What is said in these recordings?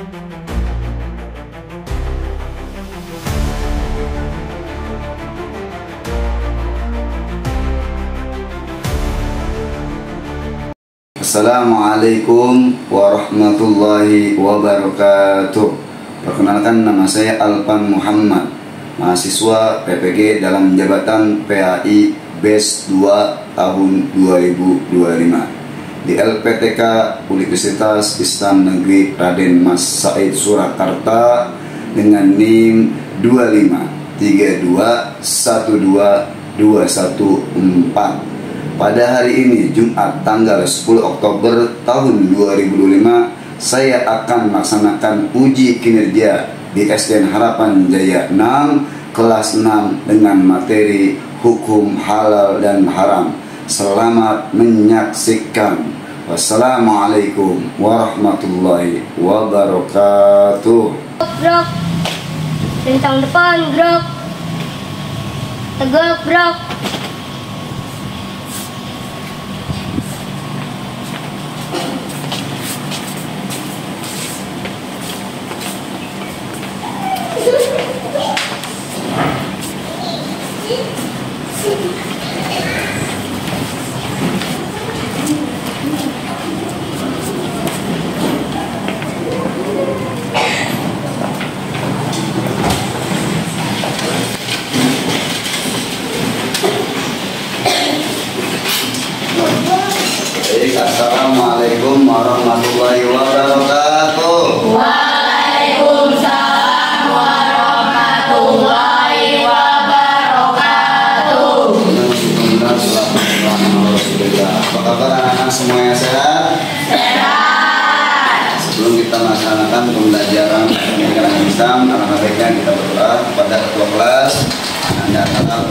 Assalamualaikum warahmatullahi wabarakatuh. Perkenalkan, nama saya Alpan Muhammad, mahasiswa PPG dalam jabatan PAI BES 2 tahun 2025 di LPTK Universitas Islam Negeri Raden Mas Said Surakarta dengan NIM 2512114. Pada hari ini, Jumat tanggal 10 Oktober tahun 2025, saya akan melaksanakan uji kinerja di SDN Harapan Jaya 6, kelas 6 dengan materi hukum halal dan haram. Selamat menyaksikan. Wassalamualaikum warahmatullahi wabarakatuh. Gerak, lintang depan gerak, tegak gerak. Assalamualaikum warahmatullahi wabarakatuh. Waalaikumsalam warahmatullahi wabarakatuh. Apa kabar anak-anak semuanya, sehat? Sehat. Sebelum kita melaksanakan pembelajaran pendidikan Islam, alangkah baiknya kita berdoa kepada ketua kelas Anda untuk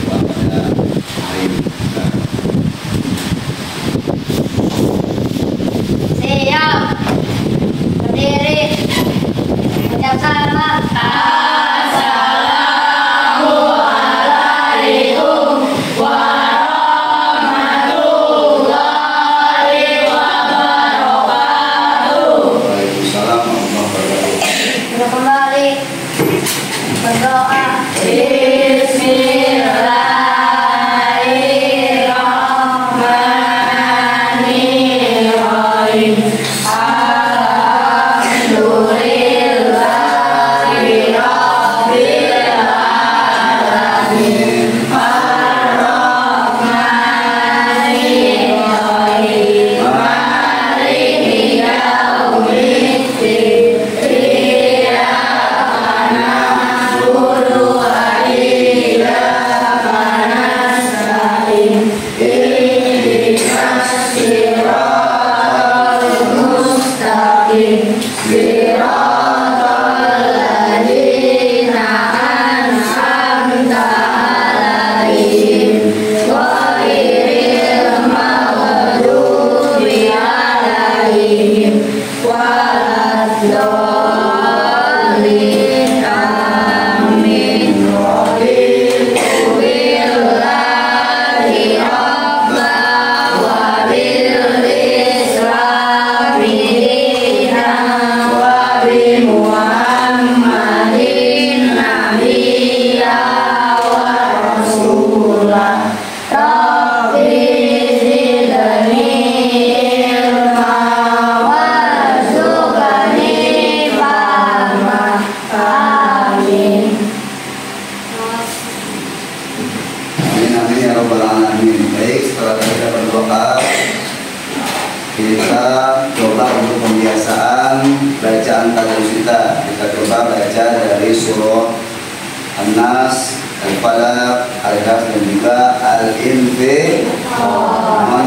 pada hari ini. Siap, berdiri, ucap salam. Assalamualaikum warahmatullahi wabarakatuh. Waalaikumsalam warahmatullahi wabarakatuh. Sudah kembali berdoa. Bismillahirrahmanirrahim. Alhamdulillahi rabbil alamin. Ar-Rahmanirrahim. Maliki yaumiddin. Iyyaka na'budu wa iyyaka nasta'in. Ihdinas siratal mustaqim. Siratal ladzina an'amta 'alaihim ghairil maghdubi 'alaihim waladdallin. Amin. Raditu billahi rabba wa bil islami dina wa bi Muhammadin nabiyya wa rasulah. Rabbi zidni ilma warzuqni fahma. Amin. Amin amin ya rabbal alamin. Baik, setelah kita berdoa, kita coba untuk pembiasaan bacaan tadarus kita. Kita coba baca dari surah An-Nas, Al-Falaq, Al-Kahf dan juga Al-Infitar.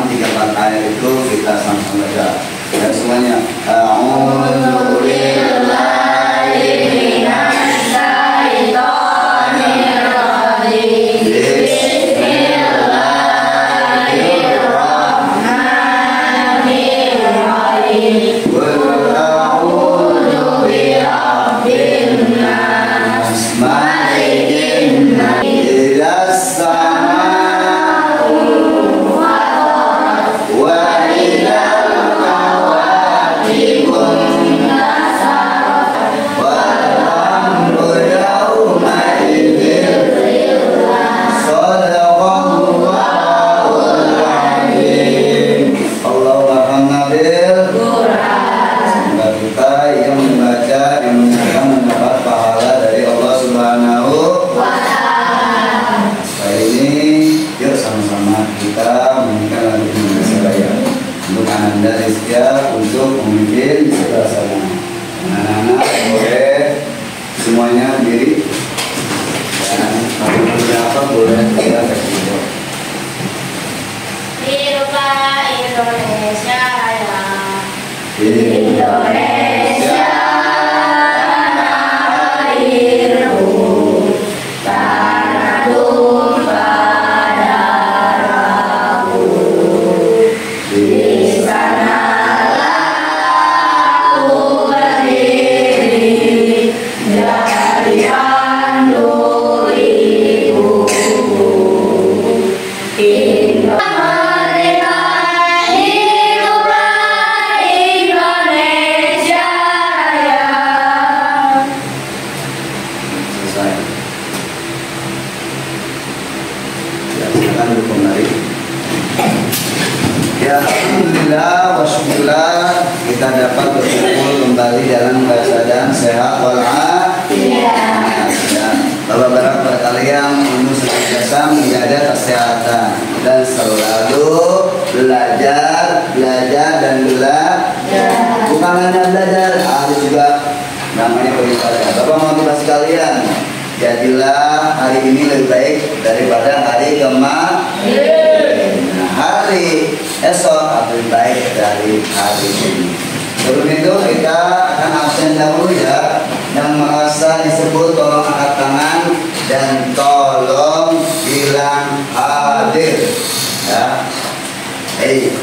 3-4 ayat itu kita sama-sama baca. Dan semuanya. A'udzu Billahi minasy syaithanir rajim. Bismillahirrahmanirrahim. Qul a'udzu birabbin nas, malikin nas, idzas samaa'u wa idzal kawakib kita yang akan mendapat pahala dari Allah Subhanahu wa Ta'ala. Kali ini yuk sama-sama kita menyanyikan lagu Indonesia Raya untuk Ananda Rizkia untuk memimpin suasana. Anak-anak boleh semuanya berdiri dan kalau punya apa boleh kita kasih. Hiduplah Indonesia Raya. Indonesia tanah airku, tanah tumpah darahku. Di sanalah aku berdiri dari handuk ibuku. Ya, alhamdulillah wa syukurlah kita dapat berkumpul kembali dalam keadaan sehat walafiat. Bapak-bapak pada kalian untuk senantiasa menjaga kesehatan dan selalu belajar dan belajar. Bukan hanya belajar, harus juga namanya beribadah. Bapak motivasi kalian, jadilah hari ini lebih baik daripada hari kemarin. Hari esok lebih baik dari hari ini. Sebelum itu kita akan absen dahulu ya. Yang merasa disebut tolong angkat tangan dan tolong bilang hadir. Ya. Hey,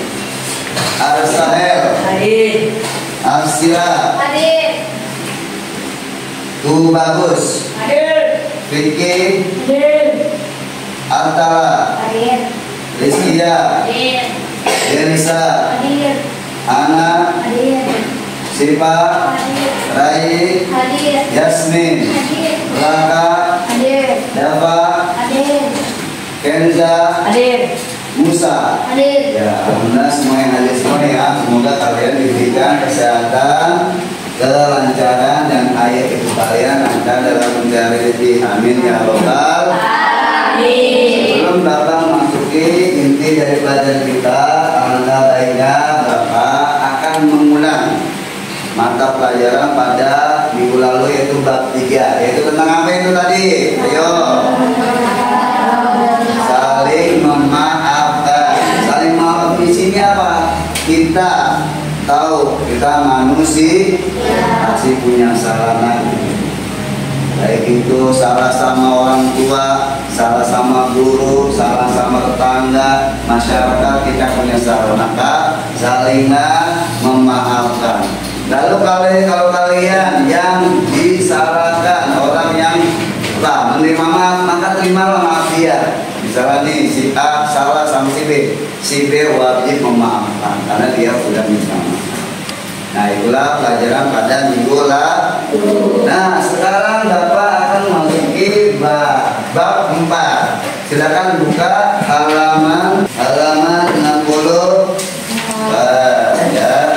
Arsahel, Hadir. Arsila, Hadir. Tu Bagus, Hadir. Vicky, Hadir. Antara, Hadir. Rizkia, Hadir. Denisa, Hadir. Ana, Hadir. Sipa, Hadir. Rai, Hadir. Yasmin, Hadir. Raka, Hadir. Dava, Hadir. Kenza, Hadir. Musa. Hadir. Ya, alhamdulillah semua yang hadir semua ya. Semoga kalian diberikan kesehatan, kelancaran dan ayat itu kalian lancar dalam mencari rezeki. Amin ya robbal. Sebelum Bapak memasuki inti dari pelajaran kita, alangkah baiknya Bapak akan mengulang mata pelajaran pada minggu lalu yaitu bab 3, yaitu tentang apa itu tadi? Ayo. Saling memaafkan. Saling memaafkan di sini apa? Kita tahu kita manusia masih punya salah lagi. Baik itu salah sama orang tua, salah sama guru, salah sama tetangga, masyarakat, kita punya salah. Maka salinglah memaafkan. Lalu kalau kalian yang disalahkan, orang yang menerima maaf, maka terimalah maaf dia. Misalnya nih si A salah sama si B wajib memaafkan karena dia sudah minta maaf. Nah itulah pelajaran pada minggu lalu. Nah sekarang Bapak akan memasuki bab 4. Silakan buka halaman 60 ya.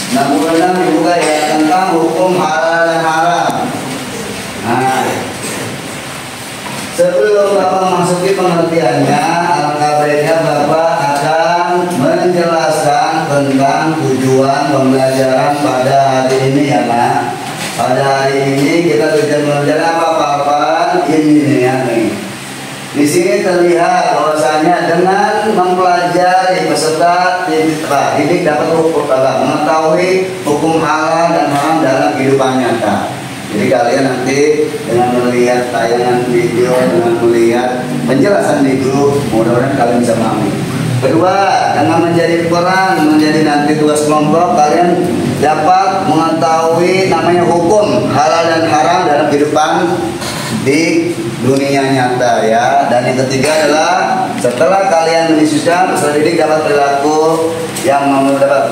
66 dibuka ya, tentang hukum halal dan haram. Nah sebelum Bapak memasuki pengertiannya, alangkah baiknya Bapak akan menjelaskan tentang tujuan pembelajaran pada hari ini ya Pak. Pada hari ini kita tujuan pembelajaran apa? Ini nih ya nih. Di sini terlihat bahwasanya dengan mempelajari peserta didik dapat mengetahui hukum halal dan haram dalam kehidupan nyata. Jadi kalian nanti dengan melihat tayangan video, dengan melihat penjelasan di grup, mudah-mudahan kalian bisa memahami. Kedua, dengan menjadi peran, menjadi nanti tugas kelompok, kalian dapat mengetahui namanya hukum halal dan haram dalam kehidupan di dunia nyata ya. Dan yang ketiga adalah setelah kalian mendiskusikan, peserta didik dapat perilaku yang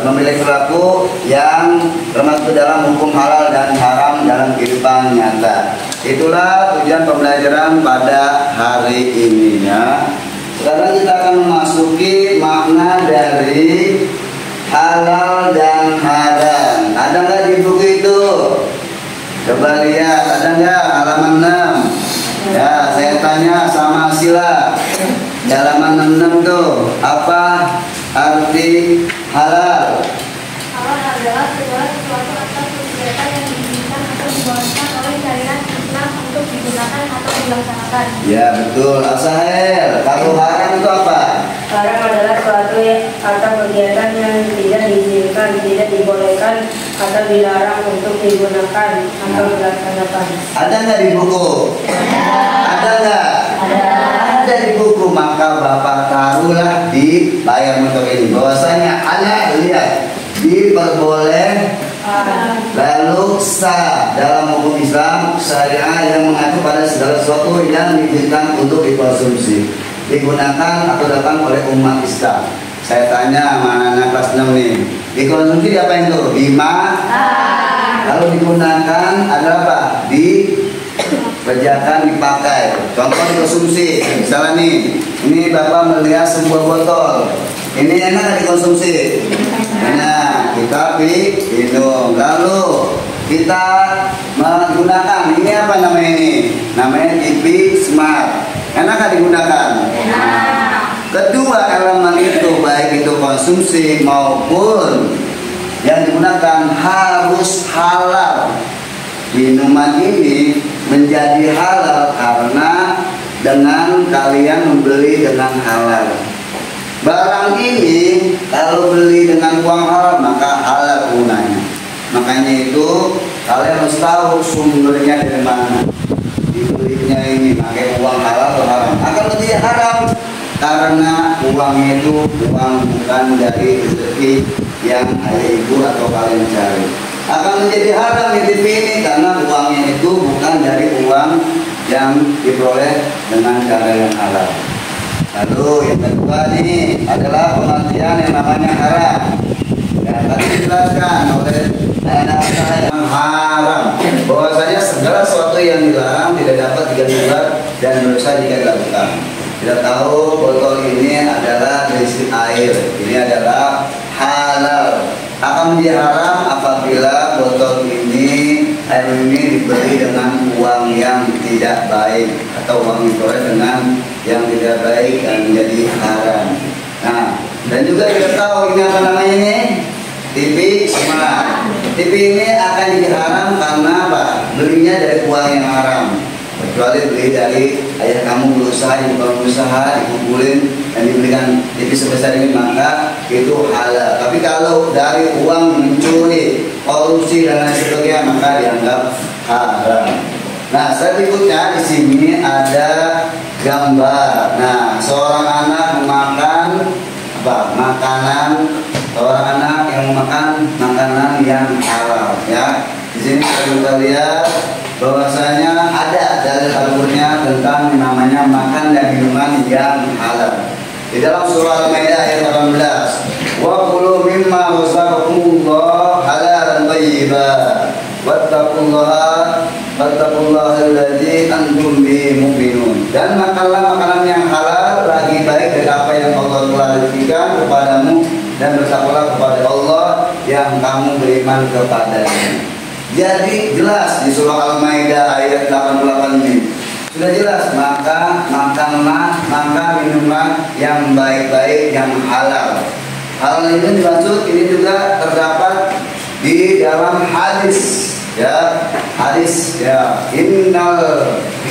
memiliki perilaku yang termasuk dalam hukum halal dan haram dalam kehidupan nyata. Itulah tujuan pembelajaran pada hari ini ya. Sekarang kita akan memasuki makna dari halal dan haram. Ada nggak di buku itu? Coba lihat, ada nggak halaman 6? Ya, saya tanya sama Sila. Di halaman 6 tuh, apa arti halal? Halal adalah segala sesuatu atau kegiatan yang diinginkan atau dibolehkan oleh syariat Islam untuk digunakan atau dilaksanakan. Ya betul, Asahel. Kalau haram itu apa? Haram adalah suatu atau kegiatan yang tidak diizinkan, tidak dibolehkan, atau dilarang untuk digunakan atau dilaksanakan. Ada nggak di buku? Ada nggak? Ada di buku, maka Bapak taruhlah di layar motor ini. Bahwasanya ada, lihat, diperboleh, lalu sah dalam hukum Islam syariah yang mengatur pada segala sesuatu yang diizinkan untuk dikonsumsi, digunakan atau dilakukan oleh umat Islam. Saya tanya sama anak kelas 6 nih, dikonsumsi apa itu? Lalu digunakan adalah apa? Dikerjakan, dipakai. Contoh dikonsumsi, misalnya nih, ini Bapak melihat sebuah botol, ini enak nggak dikonsumsi? Nah, kita minum. Lalu kita menggunakan, ini apa namanya ini? Namanya TV Smart. Enak nggak digunakan? Kedua elemen itu, baik itu konsumsi maupun yang digunakan harus halal. Minuman ini menjadi halal karena dengan kalian membeli dengan halal. Barang ini kalau beli dengan uang halal maka halal gunanya. Makanya itu kalian harus tahu sumbernya dari mana. Dibelinya ini pakai uang halal atau haram. Akan menjadi haram karena uangnya itu uang bukan dari rezeki yang ayah ibu atau kalian cari. Akan menjadi haram di TV ini karena uangnya itu bukan dari uang yang diperoleh dengan cara yang halal. Lalu yang kedua ini adalah pengertian yang namanya haram. Ya, tadi dijelaskan oleh anak saya haram bahwasanya segala sesuatu yang dilarang tidak dapat dilakukan dan dosa jika dilakukan. Kita tahu botol ini adalah berisi air, ini adalah halal. Akan menjadi haram apabila botol ini, air ini dibeli dengan uang yang tidak baik atau uang diperoleh dengan yang tidak baik dan menjadi haram. Nah, dan juga kita tahu ini apa namanya ini? TV Smart. TV ini akan jadi haram karena apa? Belinya dari uang yang haram. Kecuali beli dari ayah kamu berusaha, ibu kamu berusaha, dikumpulin dan dibelikan TV sebesar ini, maka itu halal. Tapi kalau dari uang mencuri, korupsi dan lain sebagainya, maka dianggap haram. Nah, selanjutnya di sini ada gambar. Nah, seorang anak memakan apa? Makanan. Seorang anak yang memakan makanan yang halal, ya. Di sini kita lihat bahwasanya ada dalil Al-Qur'annya tentang namanya makan dan minuman yang halal. Di dalam surah Al-Maidah ayat 18, wa kulu mimma razaqakumullah halalan thayyiban wattaqullaha alladzi antum bihi mu'minun. Dan makanlah makanan yang halal lagi baik dari apa yang Allah telah berikan kepadamu, dan bertakwalah kepada Allah yang kamu beriman kepadanya. Jadi jelas di surah Al-Maidah ayat 88 ini sudah jelas, maka makanlah, maka minuman yang baik-baik, yang halal. Hal ini dimaksud ini juga terdapat di dalam hadis, ya, hadis, ya, innal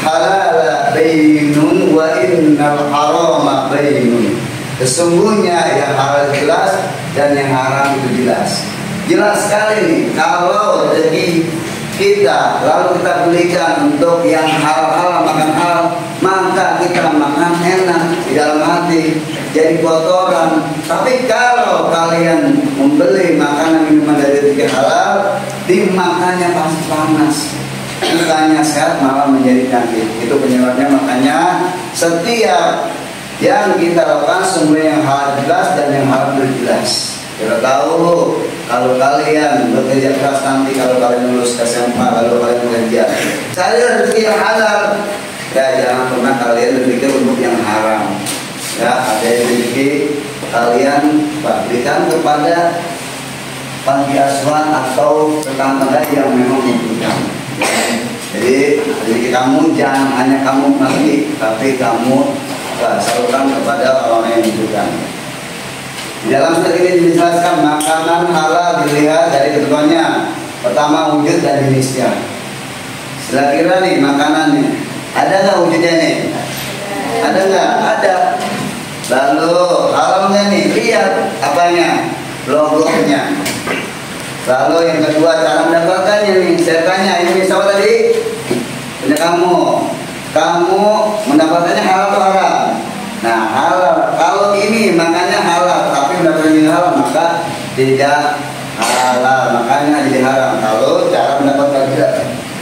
halala bainun wa innal harama bainun. Sesungguhnya yang halal jelas dan yang haram itu jelas. Jelas sekali nih, kalau rezeki kita lalu kita belikan untuk yang halal, makan halal, maka kita makan enak di dalam hati, jadi kotoran. Tapi kalau kalian membeli makanan minuman dari rezeki halal, dimakannya pasti panas, bukannya sehat malah menjadi sakit. Itu penyebabnya. Makanya setiap yang kita lakukan semua yang halal jelas dan yang haram jelas. Kita tahu kalau kalian bekerja keras nanti, kalau kalian lulus SMP, kalau kalian bekerja saya rezeki yang halal, ya jangan pernah kalian berpikir untuk yang haram. Ya, ada yang rezeki kalian berikan kepada panti asuhan atau tetangga yang memang membutuhkan. Ya, Jadi kamu jangan hanya kamu ngerti, tapi kamu salurkan kepada orang yang membutuhkan. Di dalam surat ini dijelaskan makanan halal dilihat dari ketentuannya. Pertama wujud dan jenisnya. Kira-kira nih makanannya, ada nggak wujudnya nih? Ada nggak? Ada. Lalu halalnya nih, lihat apanya? Logonya. Lalu yang kedua cara mendapatkannya nih. Saya tanya, ini siapa tadi? Punya kamu. Kamu mendapatkannya halal atau haram? Nah halal. Kalau ini makannya halal, tapi mendapatkannya halal maka tidak halal, makanya jadi haram. Kalau cara mendapatkan tidak.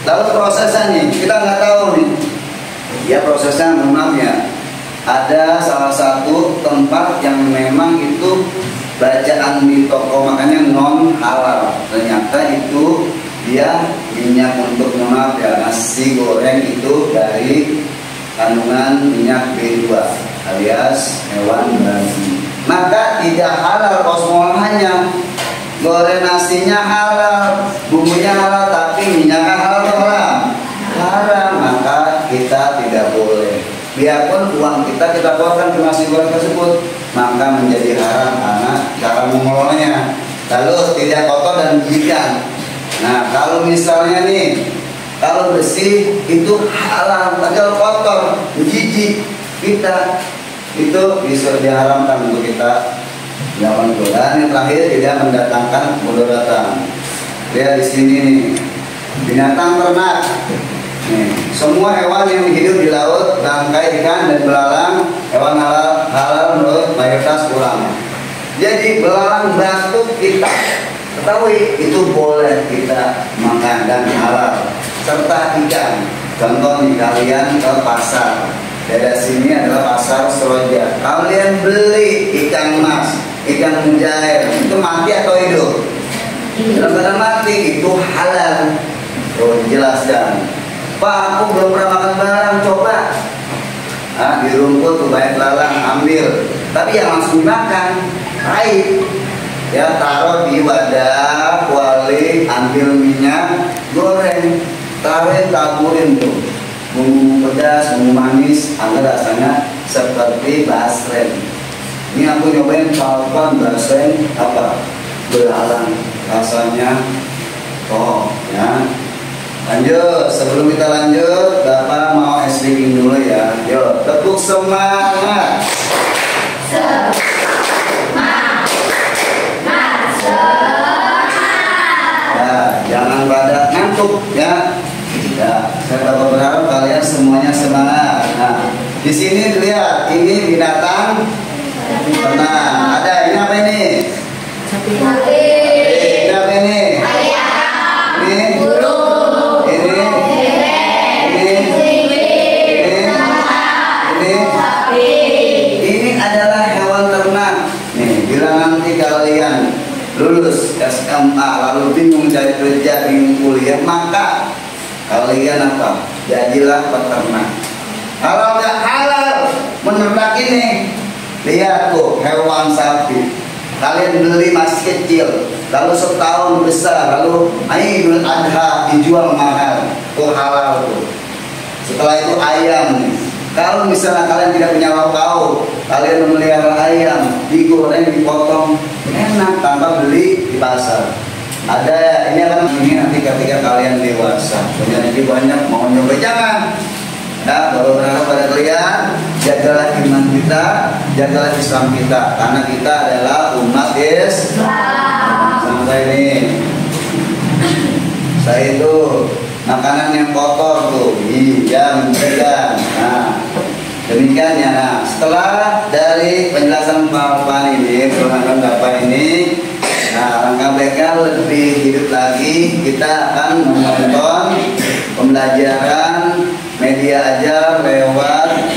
Lalu prosesnya nih, kita nggak tahu nih. Ya prosesnya memang ya. Ada salah satu tempat yang memang itu bacaan di toko makanya non halal. Ternyata itu dia minyak untuk nasi goreng itu dari kandungan minyak B2 alias hewan babi. Maka tidak halal kosmolanya. Goreng nasinya halal, bumbunya halal, tapi minyaknya halal atau haram? Haram, maka kita tidak boleh. Biarpun uang kita keluarkan ke nasi goreng tersebut, maka menjadi haram karena cara mengelolanya. Lalu tidak kotor dan menjijikan. Nah, kalau misalnya nih, kalau bersih itu halal, tapi kalau kotor, menjijik, kita itu bisa diharamkan untuk kita. Dan yang terakhir tidak mendatangkan mudaratang. Lihat di sini nih, binatang ternak. Nih, semua hewan yang hidup di laut, bangkai ikan dan belalang, hewan halal menurut mayoritas ulama. Jadi belalang batu kita ketahui itu boleh kita makan dan halal. Serta ikan. Contoh nih kalian ke pasar. Daerah sini adalah pasar Seroja. Kalian beli ikan mas, ikan mujair, itu mati atau hidup? Dalam keadaan mati, itu halal. Oh, dijelaskan. Pak, aku belum pernah makan belalang, coba. Di rumput tuh banyak belalang, ambil. Tapi yang langsung dimakan, raib. Ya, taruh di wadah, kuali, ambil minyak, goreng, taburin tuh. Bumbu pedas, bumbu manis, agar rasanya seperti basrem. Ini aku nyobain palpan basrem apa? Belalang, rasanya ya. Lanjut, sebelum kita lanjut, Bapak mau speaking dulu ya. Yuk, tepuk semangat. Ya, jangan pada ngantuk ya. Ya, saya berharap kalian semuanya semangat. Nah, di sini lihat, ini binatang ternak. Ada ini apa ini? Ini apa ini? Ini burung. Ini adalah hewan ternak. Nih, bila nanti kalian lulus SMA lalu bingung cari kerja, bingung kuliah, maka kalian apa? Jadilah peternak. Kalau nggak halal menernak ini, lihat tuh hewan sapi. Kalian beli masih kecil, lalu setahun besar, lalu Idul Adha dijual mahal, tuh halal tuh. Setelah itu ayam nih. Kalau misalnya kalian tidak punya lauk, kalian memelihara ayam, digoreng, dipotong, enak tanpa beli di pasar. Ada ini nanti ketika kalian dewasa, jadi banyak mau nyoba jangan. Nah, kalau berharap pada kalian, jagalah iman kita, jagalah Islam kita, karena kita adalah umat Islam. Sampai ini, saya itu makanan yang kotor tuh, iya menjaga. Nah, demikian ya. Nah, setelah dari penjelasan Pak ini, perkenalkan Bapak ini. Nah, langkah mereka lebih hidup lagi. Kita akan menonton pembelajaran media ajar lewat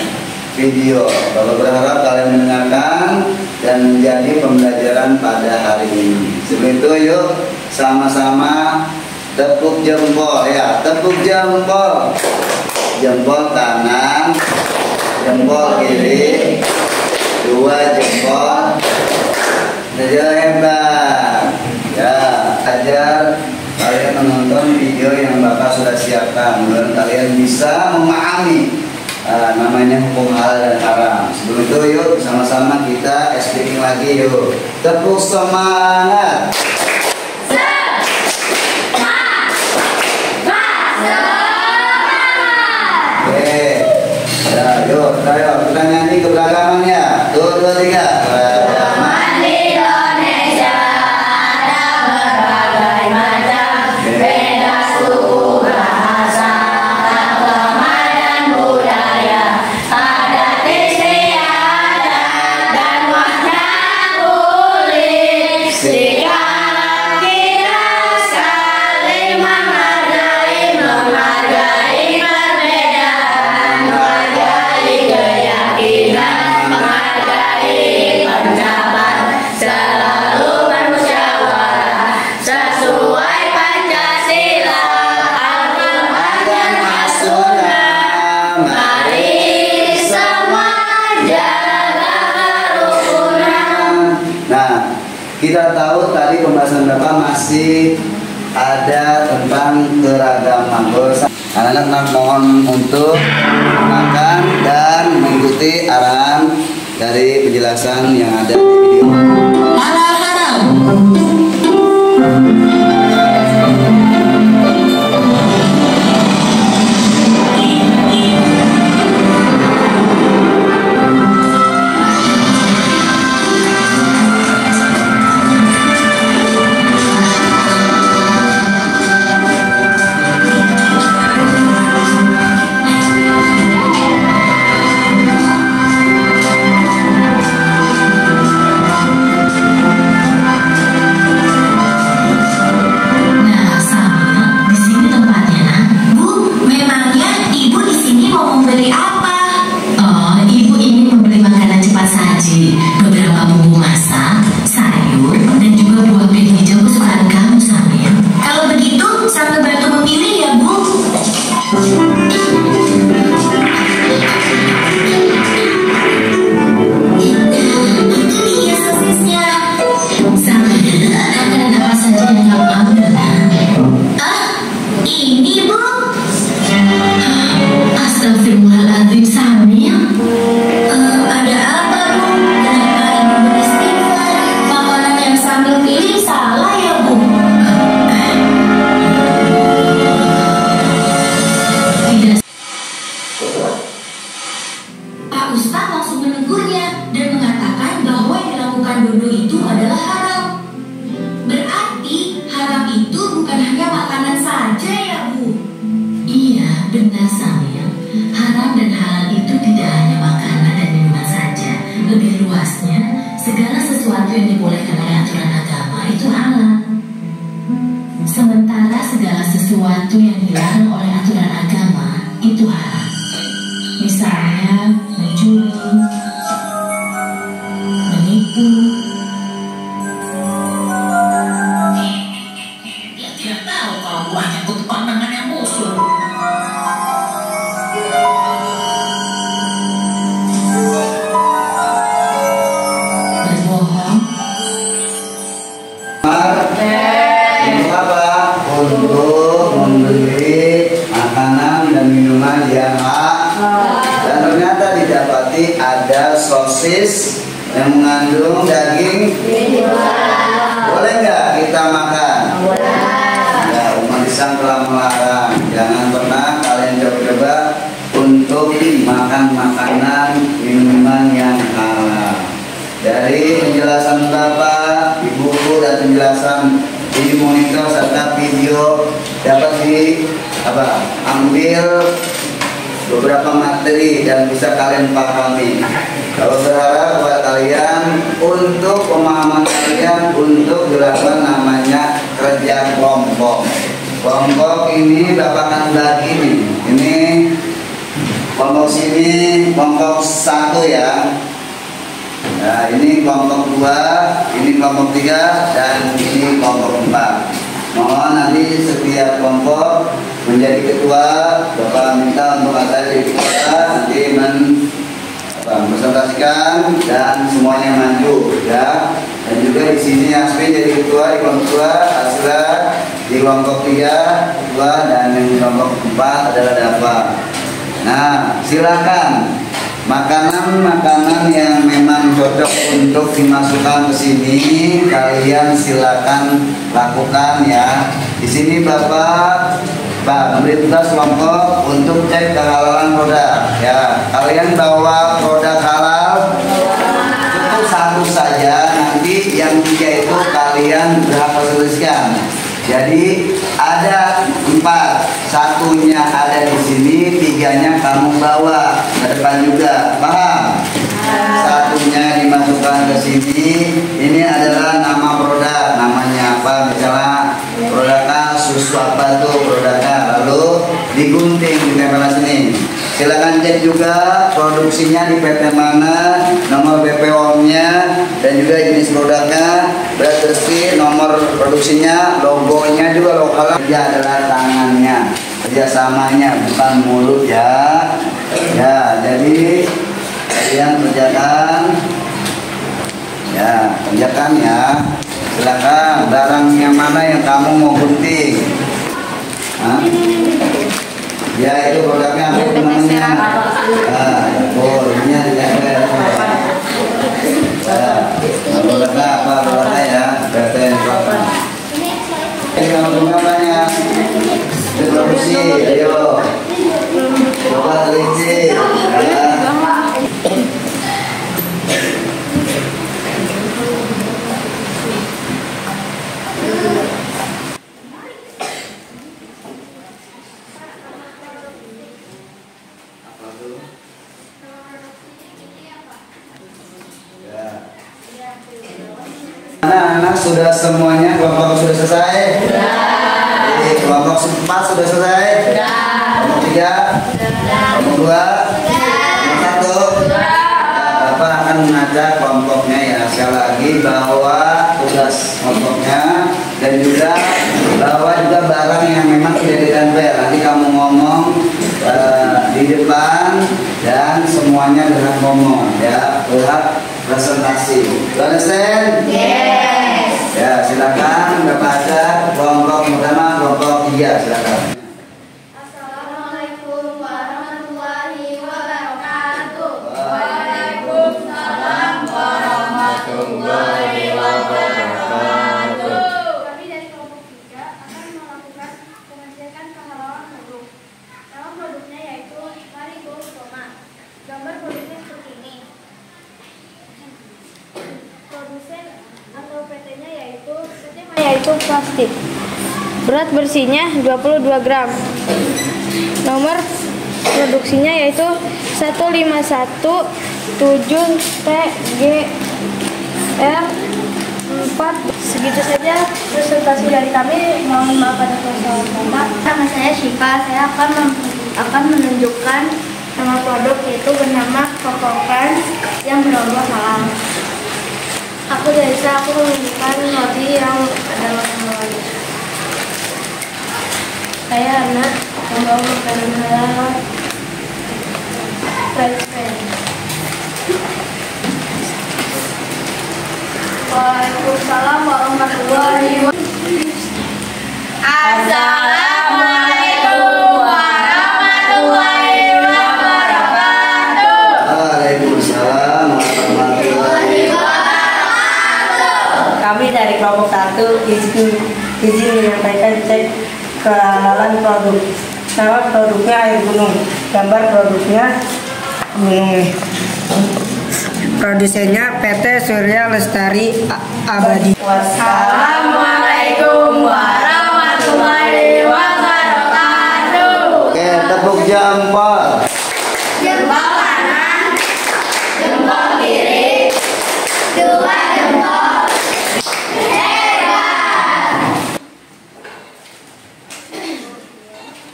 video. Kalau berharap kalian mendengarkan dan menjadi pembelajaran pada hari ini. Sebelum itu yuk sama-sama tepuk jempol ya, tepuk jempol. Jempol kanan, jempol kiri, dua jempol. Ajar hebat ya, ajar kalian menonton video yang Bapak sudah siapkan. Mudah kalian bisa memahami namanya hukum halal dan haram. Sebelum itu yuk sama-sama kita speaking lagi yuk. Tepuk semangat. Oke. Ya, yuk, kita nyanyi keberagamannya. 2, 2, 3. Kita tahu tadi pembahasan Bapak masih ada tentang keragaman. Anak-anak mohon untuk makan dan mengikuti arahan dari penjelasan yang ada di video. Segala sesuatu yang dibolehkan oleh aturan agama itu halal. Sementara segala sesuatu yang dilarang oleh aturan agama itu haram. Misalnya mencuri, menipu. Dia tidak tahu kalau buahnya butuh pandangan yang musuh. Untuk membeli makanan dan minuman yang hak, dan ternyata didapati ada sosis yang mengandung daging. Boleh nggak kita makan? Ya, umat Islam telah melarang. Jangan pernah kalian coba-coba untuk makan makanan minuman yang halal. Dari penjelasan Bapak, Ibu, dan penjelasan di monitor serta video dapat ambil beberapa materi dan bisa kalian pahami. Kalau berharap buat kalian untuk pemahaman kalian untuk dilakukan namanya kerja kelompok. Kelompok ini Bapak akan bagi nih. Ini kelompok sini kelompok 1 ya. Nah, ini kelompok 2, ini kelompok 3, dan ini kelompok 4. Mohon nanti setiap kelompok menjadi ketua. Bapak minta untuk saya jadi ketua, nanti presentasikan dan semuanya maju ya. Dan juga di sini Asmi jadi ketua di kelompok 2, Asra Di kelompok 3 dua, dan yang kelompok 4 adalah dafa. Nah, silakan makanan-makanan yang memang cocok untuk dimasukkan ke sini kalian silakan lakukan ya. Di sini Bapak memberi tugas kelompok untuk cek kehalalan produk ya. Kalian bawa produk halal cukup satu saja, nanti yang 3 itu kalian berhak tuliskan. Jadi ada 4, satunya ada di sini, 3-nya kamu bawa ke depan juga, paham? Satunya dimasukkan ke sini. Ini adalah nama produk, namanya apa? Misalnya produknya susu apa tuh produknya, lalu digunting di tempel sini. Silakan cek juga produksinya di PT mana, nomor BPOM-nya, dan juga jenis produknya, berat bersih, nomor produksinya, logonya juga lokal. Dia adalah tangannya, kerjasamanya bukan mulut ya. Ya, jadi kalian kerjakan ya. Silakan barang yang mana yang kamu mau gunting. Hah? Ya itu produknya apa namanya? Ini ditempel. Produknya apa produknya ya? PTN apa? Ini kamu namanya produksi, ayo coba teliti. Anak-anak sudah semuanya, kelompok sudah selesai? Jadi kelompok 4 sudah selesai? Kelompok 3? Kelompok 2? Kelompok 1? Bapak akan mengajak kelompoknya ya, sekali lagi bawa tugas kelompoknya dan juga bawa juga barang yang memang tidak ditempel. Nanti kamu ngomong di depan dan semuanya dengan ngomong ya, berhak presentasi. Understand? Yes. Ya, silakan baca kelompok pertama, kelompok 3, silakan. Assalamualaikum warahmatullahi wabarakatuh. Waalaikumsalam warahmatullahi wabarakatuh. Kami dari kelompok 3 akan melakukan pengecekan kehalalan produk. Nama produknya yaitu Marigo Tomat. Gambar produknya seperti ini. Produsen atau PT-nya yaitu plastik. Berat bersihnya 22 gram. Nomor produksinya yaitu 1517TGR4. Segitu saja presentasi dari kami. Mohon maaf atas kesalahan kata. Nama saya Syifa. Saya akan menunjukkan nama produk yaitu bernama Kokokan yang berlogo halal. Aku menunjukkan roti yang ada warna-warni. Saya anak membawa makanan halal. Waalaikumsalam warahmatullahi wabarakatuh. Assalamualaikum warahmatullahi wabarakatuh. Waalaikumsalam warahmatullahi wabarakatuh. Kami dari kelompok 1 izin menyampaikan cek kehalalan produk. Nama produknya air gunung. Gambar produknya gunung. Produsennya PT Surya Lestari Abadi. Wassalamualaikum warahmatullahi wabarakatuh. Oke, tepuk jempol. Jempol kanan, jempol kiri, 2 jempol. Hebat.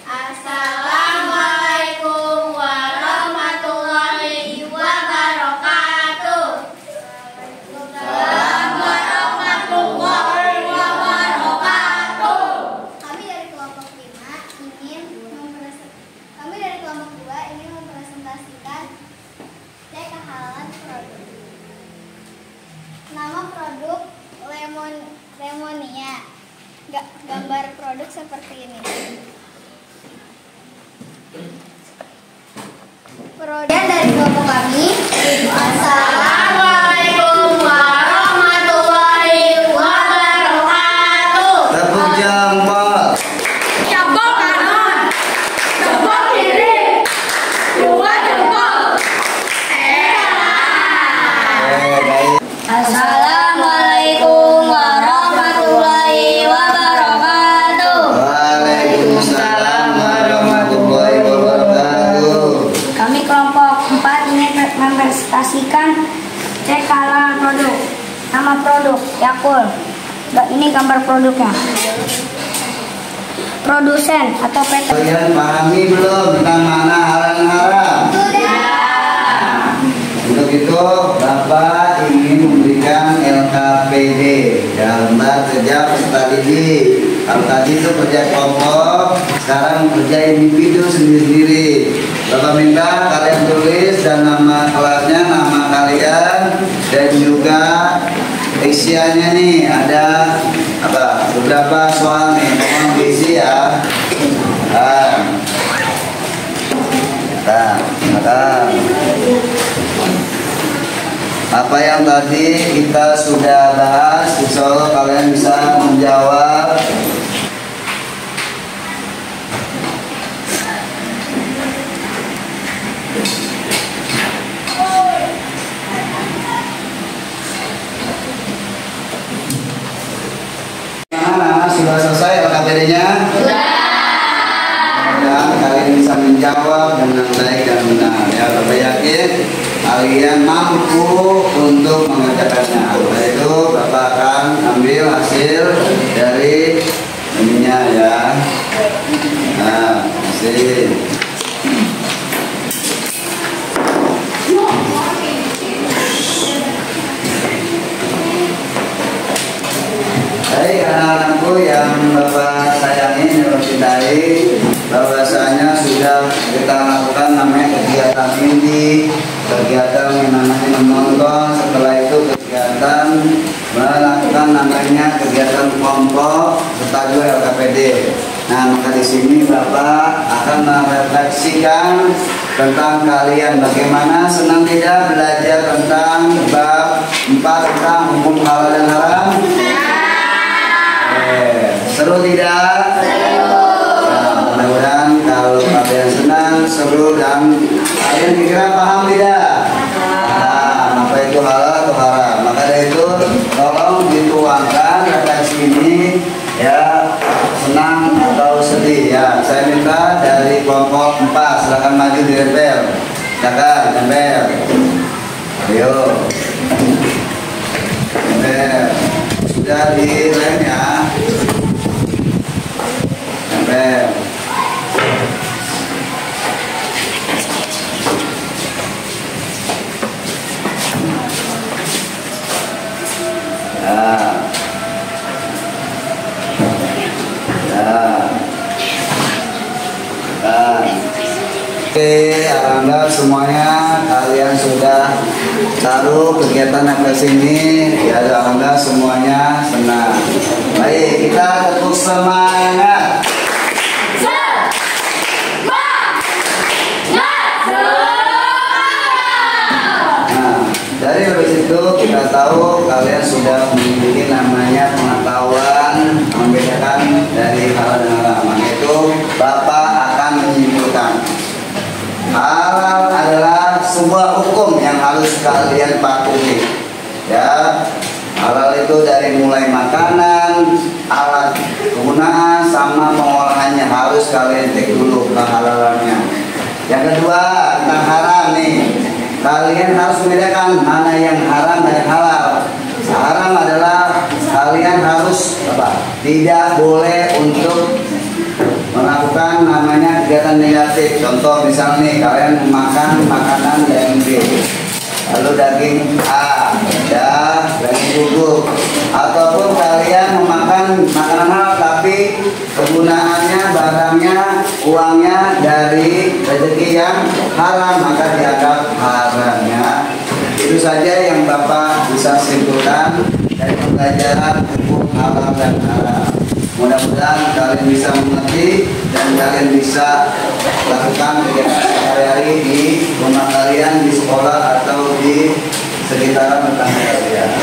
Assalamualaikum warahmatullahi wabarakatuh. Assalamualaikum warahmatullahi wabarakatuh. seperti ini. Perodian dari kelompok kami. Assalamualaikum warahmatullahi wabarakatuh. Tepuk jempol. Jempol kanan, jempol kiri, dua jempol. Assalamualaikum warahmatullahi wabarakatuh. Waalaikumsalam warahmatullahi wabarakatuh. Kami kelompok 4 ingin mempresentasikan cek halaman produk. Nama produk Yakult. Ini gambar produknya. Produsen atau PT. Kalian pahami belum tentang mana halal dan haram? Untuk itu, Bapak ingin memberikan LKPD, gambar kerja peserta didik. Kalau tadi itu kerja kelompok, sekarang kerja individu sendiri-sendiri. Bapak minta kalian tulis dan nama kelasnya, nama kalian, dan juga isiannya nih ada apa? Beberapa soal nih, mohon diisi ya. Apa yang tadi kita sudah bahas, insya Allah kalian bisa menjawab. Mana sudah selesai LKPD-nya? Dan kalian bisa menjawab dengan baik dan benar. Ya, Bapak yakin kalian mampu untuk mengerjakannya. Oleh itu Bapak akan ambil hasil dari ininya ya. Nah, hasil. Baik anak-anakku yang Bapak sayangi dan cintai, bahwasanya sudah kita lakukan namanya kegiatan ini, kegiatan yang namanya menonton, setelah itu kegiatan melakukan namanya kegiatan kelompok serta juga LKPD. Nah, maka di sini Bapak akan merefleksikan tentang kalian bagaimana senang tidak belajar tentang bab 4 tentang hukum halal dan haram. Seru tidak? Seru. Nah, mudah-mudahan kalau kalian senang, seru, dan kalian kira paham tidak? Nah, apa itu halal atau haram? Maka dari itu tolong dituangkan refleksi ini ya, senang atau sedih ya. Saya minta dari kelompok 4 silakan maju di tempel. Silakan tempel. Ayo. Tempel. Sudah di rem ya. Tempel. Oke, alhamdulillah semuanya kalian sudah taruh kegiatan refleksi ini. Ya, alhamdulillah semuanya senang. Baik, kita tepuk semangat. Dari itu kita tahu kalian sudah memiliki namanya pengetahuan membedakan dari halal dan haram. Itu Bapak akan menyimpulkan halal adalah sebuah hukum yang harus kalian patuhi. Ya, halal itu dari mulai makanan, alat kegunaan, sama pengolahannya harus kalian cek dulu kehalalannya. Yang kedua tentang haram nih. Kalian harus membedakan mana yang haram dan yang halal. Haram adalah kalian harus tidak boleh untuk melakukan namanya kegiatan negatif. Contoh misalnya nih, kalian memakan makanan daging B, lalu daging A, ya, daging bubuk, ataupun kalian memakan makanan halal tapi kegunaannya, barangnya, uangnya dari rezeki yang haram, maka dianggap haramnya. Itu saja yang Bapak bisa simpulkan dari pembelajaran hukum halal dan haram. Mudah-mudahan kalian bisa mengerti dan kalian bisa lakukan kegiatan sehari-hari di rumah kalian, di sekolah atau di sekitaran tetangga kalian.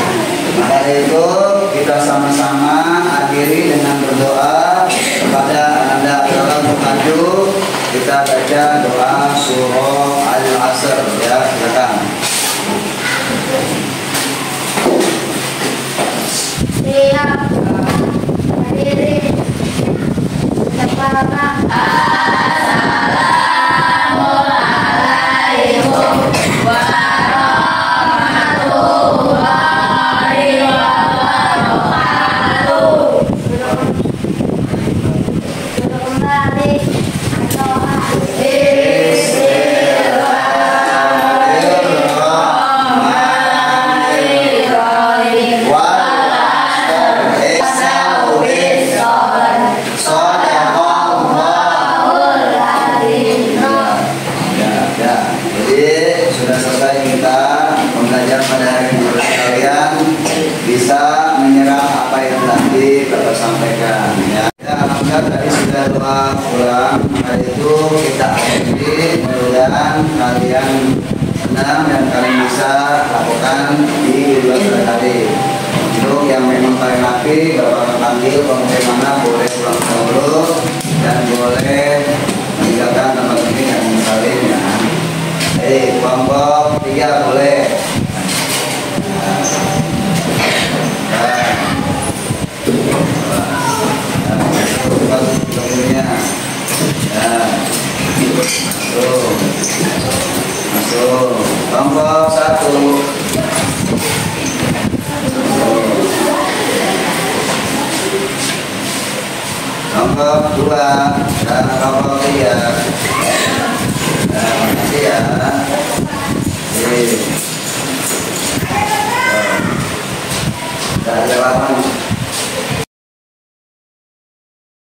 Maka dari itu kita sama-sama akhiri dengan berdoa kepada Anda. Untuk maju kita baca doa surah Al-Asr ya, silakan. Siap. Berdiri. Sekarang. Assalamualaikum warahmatullahi wabarakatuh. Kembali doa. Bisa menyerap apa yang tadi Bapak sampaikan ya. Alhamdulillah tadi sudah doa pulang, maka itu kita akhiri. Mudah-mudahan kalian senang dan kalian bisa lakukan di dua hari. Untuk yang memang paling rapi, Bapak akan panggil bagaimana boleh pulang dulu dan boleh meninggalkan tempat ini yang saling ya. Kelompok 3 boleh. Masuk kelompok 1. Kelompok 2 dan kelompok 3.